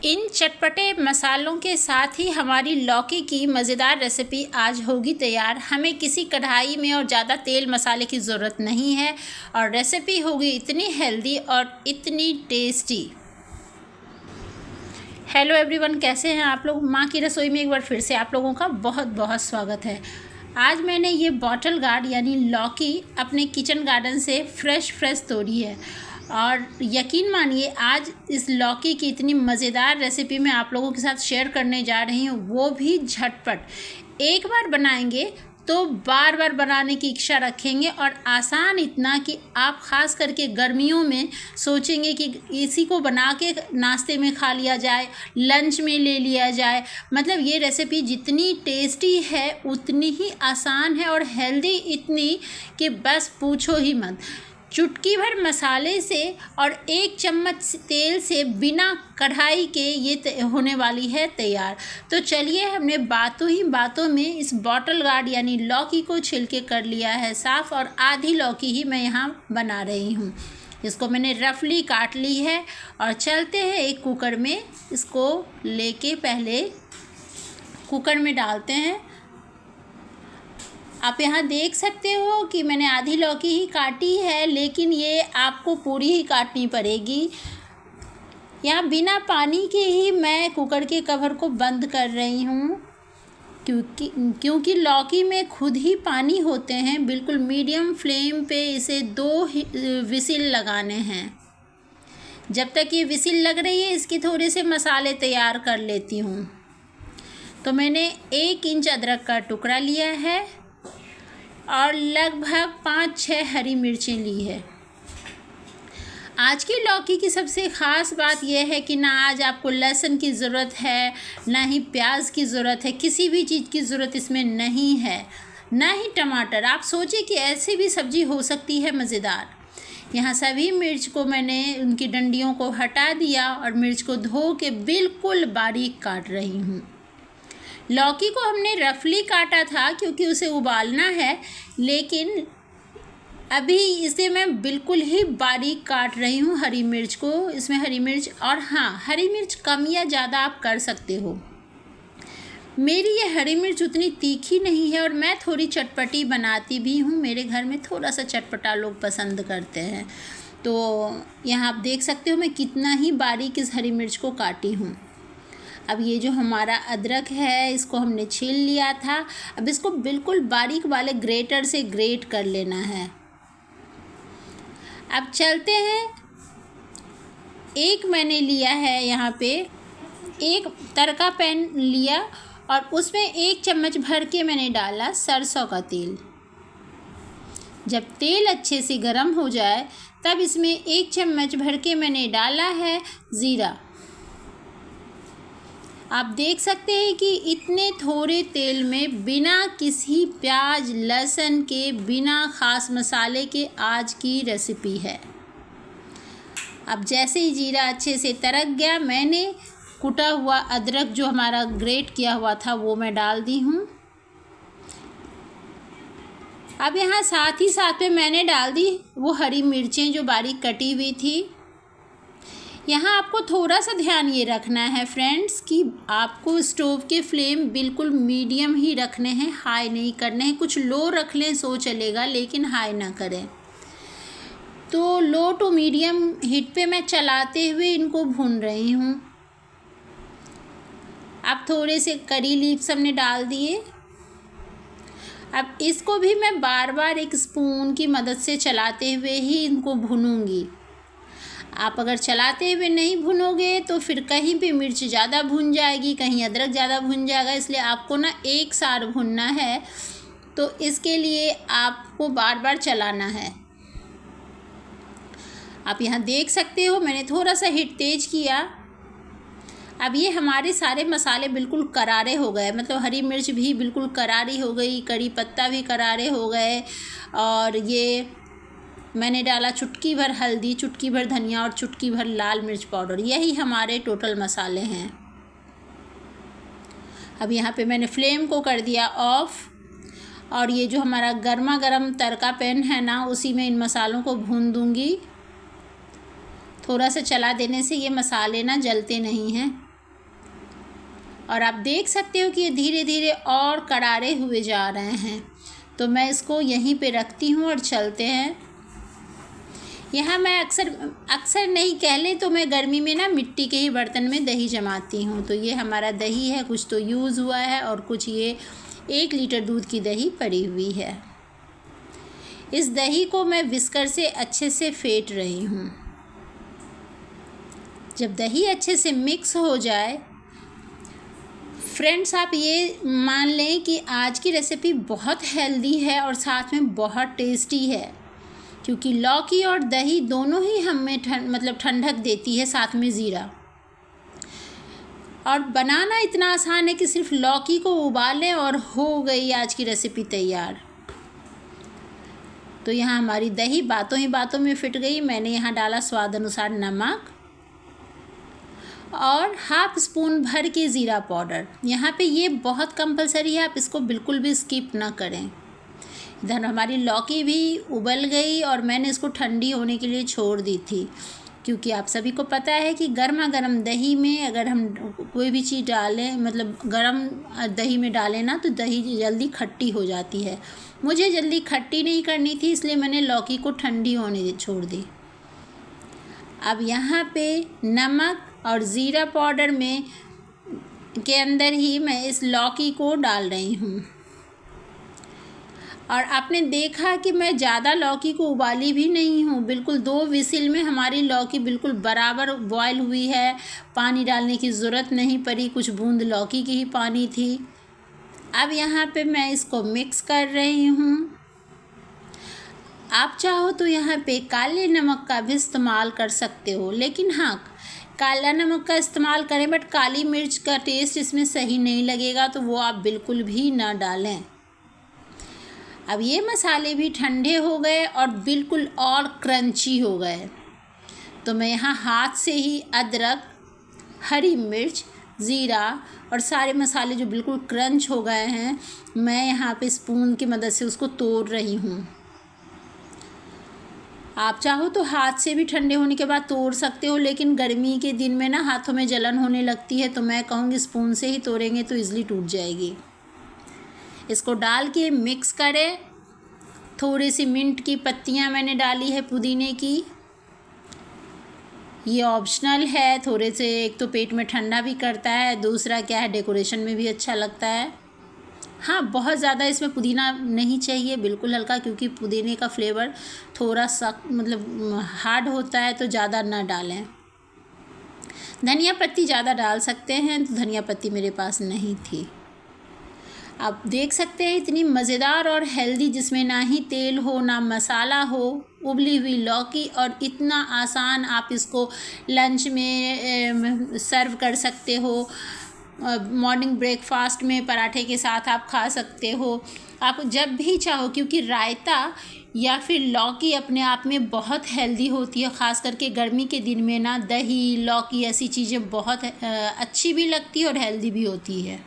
इन चटपटे मसालों के साथ ही हमारी लौकी की मज़ेदार रेसिपी आज होगी तैयार। हमें किसी कढ़ाई में और ज़्यादा तेल मसाले की ज़रूरत नहीं है और रेसिपी होगी इतनी हेल्दी और इतनी टेस्टी। हेलो एवरीवन, कैसे हैं आप लोग। माँ की रसोई में एक बार फिर से आप लोगों का बहुत बहुत स्वागत है। आज मैंने ये बॉटल गार्ड यानी लौकी अपने किचन गार्डन से फ्रेश तोड़ी है और यकीन मानिए आज इस लौकी की इतनी मज़ेदार रेसिपी मैं आप लोगों के साथ शेयर करने जा रही हूँ, वो भी झटपट। एक बार बनाएंगे तो बार बार बनाने की इच्छा रखेंगे और आसान इतना कि आप ख़ास करके गर्मियों में सोचेंगे कि इसी को बना के नाश्ते में खा लिया जाए, लंच में ले लिया जाए। मतलब ये रेसिपी जितनी टेस्टी है उतनी ही आसान है और हेल्दी इतनी कि बस पूछो ही मत। चुटकी भर मसाले से और 1 चम्मच तेल से बिना कढ़ाई के ये होने वाली है तैयार। तो चलिए, हमने बातों ही बातों में इस बॉटल गार्ड यानी लौकी को छिलके कर लिया है साफ़ और आधी लौकी ही मैं यहाँ बना रही हूँ। इसको मैंने रफली काट ली है और चलते हैं एक कुकर में। इसको लेके पहले कुकर में डालते हैं। आप यहाँ देख सकते हो कि मैंने आधी लौकी ही काटी है, लेकिन ये आपको पूरी ही काटनी पड़ेगी। यहाँ बिना पानी के ही मैं कुकर के कवर को बंद कर रही हूँ क्योंकि लौकी में खुद ही पानी होते हैं। बिल्कुल मीडियम फ्लेम पे इसे 2 विसिल लगाने हैं। जब तक ये विसिल लग रही है इसके थोड़े से मसाले तैयार कर लेती हूँ। तो मैंने 1 इंच अदरक का टुकड़ा लिया है और लगभग 5-6 हरी मिर्चें ली है। आज की लौकी की सबसे ख़ास बात यह है कि ना आज आपको लहसुन की ज़रूरत है, ना ही प्याज की ज़रूरत है, किसी भी चीज़ की ज़रूरत इसमें नहीं है, ना ही टमाटर। आप सोचिए कि ऐसे भी सब्ज़ी हो सकती है मज़ेदार। यहाँ सभी मिर्च को मैंने उनकी डंडियों को हटा दिया और मिर्च को धो के बिल्कुल बारीक काट रही हूँ। लौकी को हमने रफली काटा था क्योंकि उसे उबालना है, लेकिन अभी इसे मैं बिल्कुल ही बारीक काट रही हूँ हरी मिर्च को। इसमें हरी मिर्च और हाँ, हरी मिर्च कम या ज़्यादा आप कर सकते हो। मेरी ये हरी मिर्च उतनी तीखी नहीं है और मैं थोड़ी चटपटी बनाती भी हूँ। मेरे घर में थोड़ा सा चटपटा लोग पसंद करते हैं। तो यहाँ आप देख सकते हो मैं कितना ही बारीक इस हरी मिर्च को काटी हूँ। अब ये जो हमारा अदरक है इसको हमने छील लिया था। अब इसको बिल्कुल बारीक वाले ग्रेटर से ग्रेट कर लेना है। अब चलते हैं, एक मैंने लिया है यहाँ पे एक तड़का पैन लिया और उसमें 1 चम्मच भर के मैंने डाला सरसों का तेल। जब तेल अच्छे से गर्म हो जाए तब इसमें 1 चम्मच भर के मैंने डाला है ज़ीरा। आप देख सकते हैं कि इतने थोड़े तेल में बिना किसी प्याज लहसुन के, बिना ख़ास मसाले के आज की रेसिपी है। अब जैसे ही जीरा अच्छे से तड़क गया, मैंने कुटा हुआ अदरक जो हमारा ग्रेट किया हुआ था वो मैं डाल दी हूँ। अब यहाँ साथ ही साथ में मैंने डाल दी वो हरी मिर्चें जो बारीक कटी हुई थी। यहाँ आपको थोड़ा सा ध्यान ये रखना है फ्रेंड्स कि आपको स्टोव के फ्लेम बिल्कुल मीडियम ही रखने हैं, हाई नहीं करने हैं। कुछ लो रख लें सो चलेगा, लेकिन हाई ना करें। तो लो टू मीडियम हीट पे मैं चलाते हुए इनको भून रही हूँ। अब थोड़े से करी लीव्स हमने डाल दिए। अब इसको भी मैं बार बार एक स्पून की मदद से चलाते हुए ही इनको भूनूंगी। आप अगर चलाते हुए नहीं भुनोगे तो फिर कहीं पे मिर्च ज़्यादा भुन जाएगी, कहीं अदरक ज़्यादा भुन जाएगा। इसलिए आपको ना एक सार भुनना है, तो इसके लिए आपको बार बार चलाना है। आप यहाँ देख सकते हो मैंने थोड़ा सा हीट तेज़ किया। अब ये हमारे सारे मसाले बिल्कुल करारे हो गए, मतलब हरी मिर्च भी बिल्कुल करारी हो गई, कड़ी पत्ता भी करारे हो गए और ये मैंने डाला चुटकी भर हल्दी, चुटकी भर धनिया और चुटकी भर लाल मिर्च पाउडर। यही हमारे टोटल मसाले हैं। अब यहाँ पे मैंने फ्लेम को कर दिया ऑफ और ये जो हमारा गर्मा गर्म तड़का पैन है ना, उसी में इन मसालों को भून दूँगी। थोड़ा सा चला देने से ये मसाले ना जलते नहीं हैं। और आप देख सकते हो कि ये धीरे धीरे और करारे हुए जा रहे हैं। तो मैं इसको यहीं पे रखती हूँ और चलते हैं। यहाँ मैं अक्सर नहीं कह लें तो मैं गर्मी में ना मिट्टी के ही बर्तन में दही जमाती हूँ। तो ये हमारा दही है, कुछ तो यूज़ हुआ है और कुछ ये 1 लीटर दूध की दही पड़ी हुई है। इस दही को मैं विस्कर से अच्छे से फेंट रही हूँ। जब दही अच्छे से मिक्स हो जाए, फ्रेंड्स आप ये मान लें कि आज की रेसिपी बहुत हेल्दी है और साथ में बहुत टेस्टी है, क्योंकि लौकी और दही दोनों ही हमें ठंडक देती है, साथ में ज़ीरा। और बनाना इतना आसान है कि सिर्फ लौकी को उबालें और हो गई आज की रेसिपी तैयार। तो यहाँ हमारी दही बातों ही बातों में फिट गई। मैंने यहाँ डाला स्वाद अनुसार नमक और ½ स्पून भर के ज़ीरा पाउडर। यहाँ पे ये बहुत कंपलसरी है, आप इसको बिल्कुल भी स्किप ना करें। इधर हमारी लौकी भी उबल गई और मैंने इसको ठंडी होने के लिए छोड़ दी थी, क्योंकि आप सभी को पता है कि गर्मा गर्म दही में अगर हम कोई भी चीज़ डालें, मतलब गर्म दही में डालें ना, तो दही जल्दी खट्टी हो जाती है। मुझे जल्दी खट्टी नहीं करनी थी, इसलिए मैंने लौकी को ठंडी होने छोड़ दी। अब यहाँ पे नमक और ज़ीरा पाउडर में के अंदर ही मैं इस लौकी को डाल रही हूँ। और आपने देखा कि मैं ज़्यादा लौकी को उबाली भी नहीं हूँ, बिल्कुल 2 विसिल में हमारी लौकी बिल्कुल बराबर बॉयल हुई है। पानी डालने की ज़रूरत नहीं पड़ी, कुछ बूंद लौकी की ही पानी थी। अब यहाँ पे मैं इसको मिक्स कर रही हूँ। आप चाहो तो यहाँ पे काले नमक का भी इस्तेमाल कर सकते हो, लेकिन हाँ, काला नमक का इस्तेमाल करें, बट काली मिर्च का टेस्ट इसमें सही नहीं लगेगा, तो वो आप बिल्कुल भी ना डालें। अब ये मसाले भी ठंडे हो गए और बिल्कुल और क्रंची हो गए। तो मैं यहाँ हाथ से ही अदरक, हरी मिर्च, ज़ीरा और सारे मसाले जो बिल्कुल क्रंच हो गए हैं, मैं यहाँ पे स्पून की मदद से उसको तोड़ रही हूँ। आप चाहो तो हाथ से भी ठंडे होने के बाद तोड़ सकते हो, लेकिन गर्मी के दिन में ना हाथों में जलन होने लगती है, तो मैं कहूँगी स्पून से ही तोड़ेंगे तो ईज़िली टूट जाएगी। इसको डाल के मिक्स करें। थोड़ी सी मिंट की पत्तियाँ मैंने डाली है पुदीने की, ये ऑप्शनल है। थोड़े से, एक तो पेट में ठंडा भी करता है, दूसरा क्या है, डेकोरेशन में भी अच्छा लगता है। हाँ, बहुत ज़्यादा इसमें पुदीना नहीं चाहिए, बिल्कुल हल्का, क्योंकि पुदीने का फ्लेवर थोड़ा सख्त हार्ड होता है, तो ज़्यादा ना डालें। धनिया पत्ती ज़्यादा डाल सकते हैं, तो धनिया पत्ती मेरे पास नहीं थी। आप देख सकते हैं इतनी मज़ेदार और हेल्दी, जिसमें ना ही तेल हो ना मसाला हो, उबली हुई लौकी, और इतना आसान। आप इसको लंच में सर्व कर सकते हो, मॉर्निंग ब्रेकफास्ट में पराठे के साथ आप खा सकते हो, आप जब भी चाहो, क्योंकि रायता या फिर लौकी अपने आप में बहुत हेल्दी होती है। ख़ास करके गर्मी के दिन में ना दही, लौकी ऐसी चीज़ें बहुत अच्छी भी लगती है और हेल्दी भी होती है।